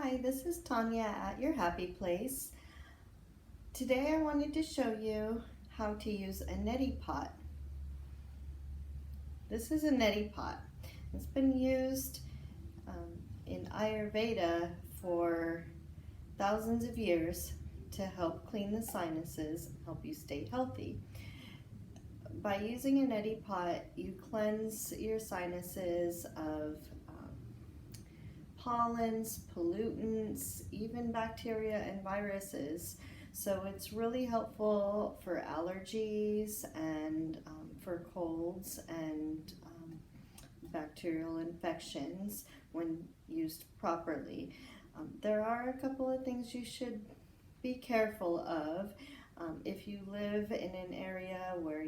Hi, this is Tanya at Your Happy Place. Today I wanted to show you how to use a neti pot. This is a neti pot. It's been used in Ayurveda for thousands of years to help clean the sinuses, help you stay healthy. By using a neti pot, you cleanse your sinuses of pollens, pollutants, even bacteria and viruses. So it's really helpful for allergies and for colds and bacterial infections when used properly. There are a couple of things you should be careful of. If you live in an area where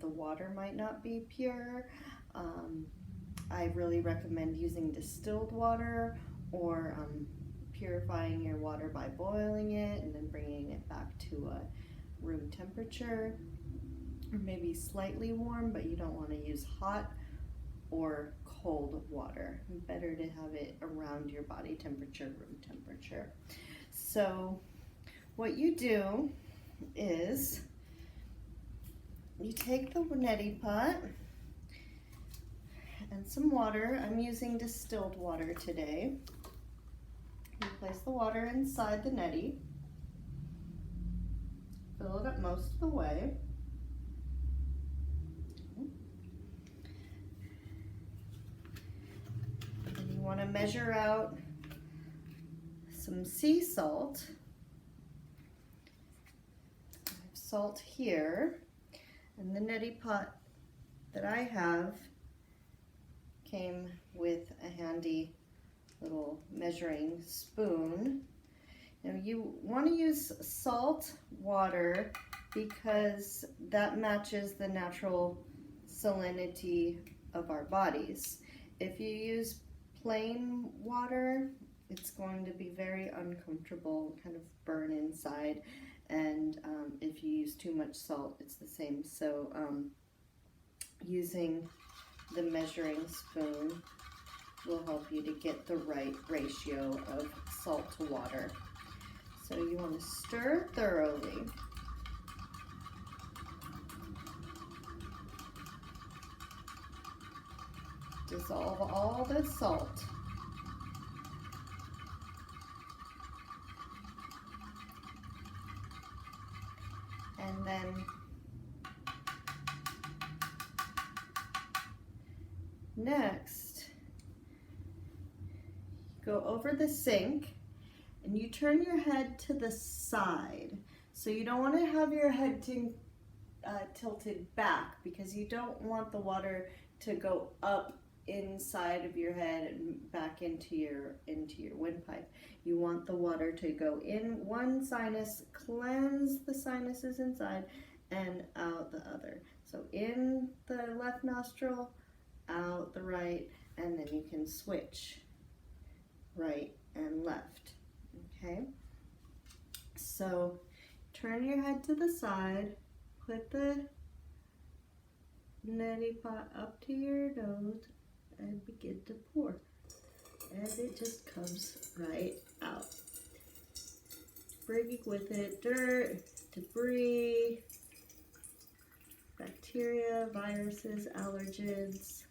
the water might not be pure, I really recommend using distilled water or purifying your water by boiling it and then bringing it back to a room temperature, or maybe slightly warm, but you don't want to use hot or cold water. Better to have it around your body temperature, room temperature. So what you do is you take the neti pot and some water. I'm using distilled water today. You place the water inside the neti, fill it up most of the way. And you want to measure out some sea salt. I have salt here, and the neti pot that I have came with a handy little measuring spoon. Now you want to use salt water because that matches the natural salinity of our bodies. If you use plain water, it's going to be very uncomfortable, kind of burn inside, and if you use too much salt, it's the same. So using the measuring spoon will help you to get the right ratio of salt to water. So you want to stir thoroughly. Dissolve all the salt. And then next, go over the sink and you turn your head to the side. So you don't want to have your head tilted back, because you don't want the water to go up inside of your head and back into your windpipe. You want the water to go in one sinus, cleanse the sinuses inside, and out the other. So in the left nostril, out the right, and then you can switch right and left. Okay, so turn your head to the side, put the neti pot up to your nose and begin to pour, and it just comes right out, bringing with it dirt, debris, bacteria, viruses, allergens.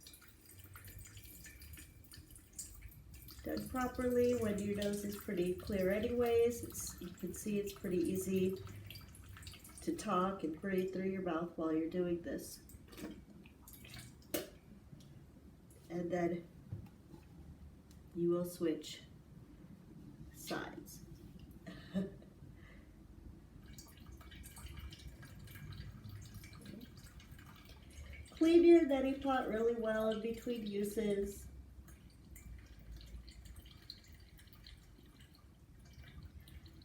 Done properly, when your nose is pretty clear anyways, you can see it's pretty easy to talk and breathe through your mouth while you're doing this. And then you will switch sides. Clean your neti pot really well in between uses.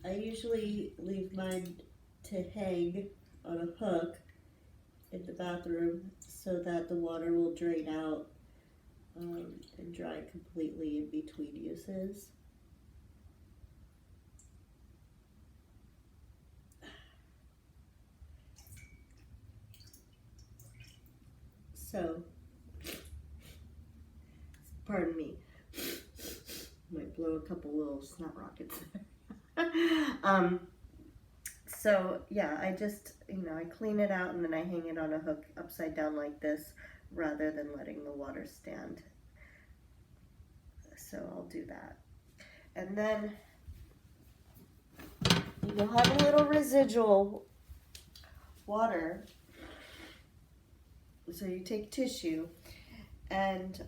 I usually leave mine to hang on a hook in the bathroom so that the water will drain out and dry completely in between uses. So, pardon me, my blew a couple little snot rockets there. So yeah, I just, I clean it out and then I hang it on a hook upside down like this rather than letting the water stand. So I'll do that. And then you'll have a little residual water. So you take tissue and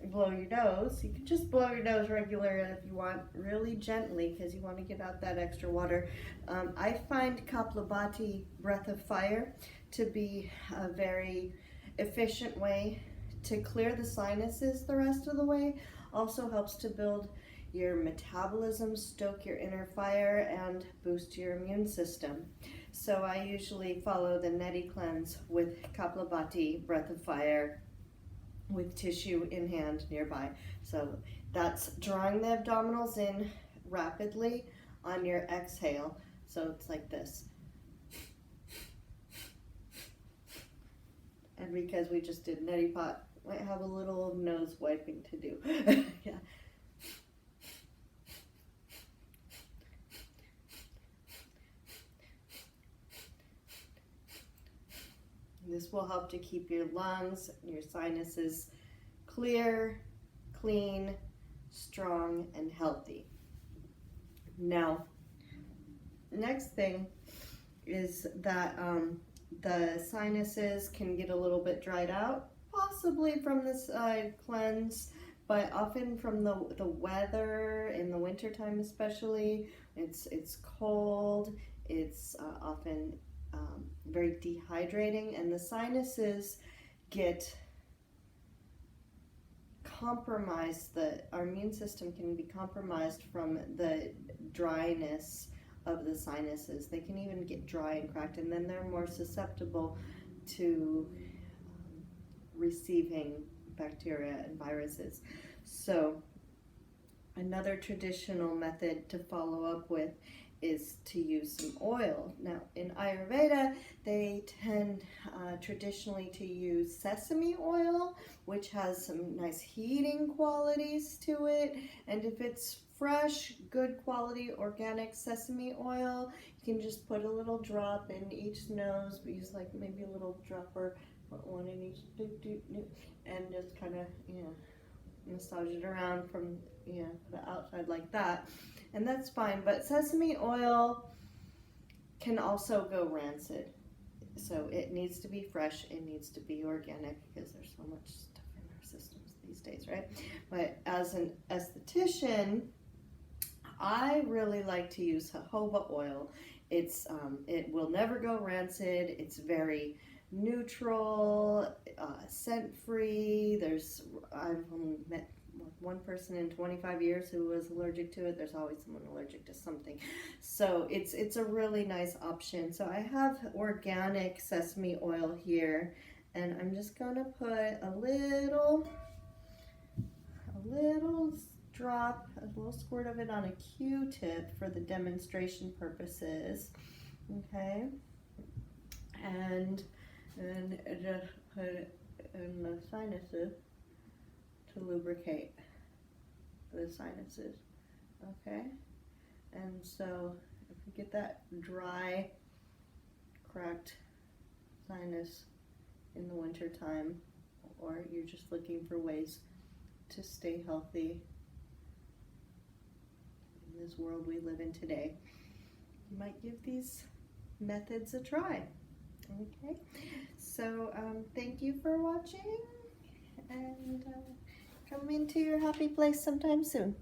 blow your nose. You can just blow your nose regularly if you want, really gently, because you want to get out that extra water. I find Kapalabhati breath of fire to be a very efficient way to clear the sinuses the rest of the way. Also helps to build your metabolism, stoke your inner fire, and boost your immune system. So I usually follow the Neti cleanse with Kapalabhati breath of fire with tissue in hand nearby. So that's drawing the abdominals in rapidly on your exhale. So it's like this. And because we just did Neti Pot, might have a little nose wiping to do. Yeah. This will help to keep your lungs and your sinuses clear, clean, strong, and healthy. Now, next thing is that the sinuses can get a little bit dried out, possibly from this cleanse, but often from the weather in the wintertime especially. It's cold, it's often very dehydrating, and the sinuses get compromised. Our immune system can be compromised from the dryness of the sinuses. They can even get dry and cracked, and then they're more susceptible to receiving bacteria and viruses. So another traditional method to follow up with is to use some oil. Now, in Ayurveda, they tend traditionally to use sesame oil, which has some nice heating qualities to it. And if it's fresh, good quality organic sesame oil, you can just put a little drop in each nose, but use like maybe a little dropper, put one in each, and just kind of, massage it around from, the outside like that. And that's fine, but sesame oil can also go rancid. So it needs to be fresh, it needs to be organic, because there's so much stuff in our systems these days, right? But as an esthetician, I really like to use jojoba oil. It will never go rancid, it's very neutral, scent-free. I've only met one person in 25 years who was allergic to it. There's always someone allergic to something. So it's a really nice option. So I have organic sesame oil here, and I'm just gonna put a little drop, a little squirt of it on a Q-tip for the demonstration purposes. Okay, and just put it in the sinuses to lubricate the sinuses. Okay, and so if we get that dry, cracked sinus in the winter time, or you're just looking for ways to stay healthy in this world we live in today, you might give these methods a try. Okay, so thank you for watching, and come into your happy place sometime soon.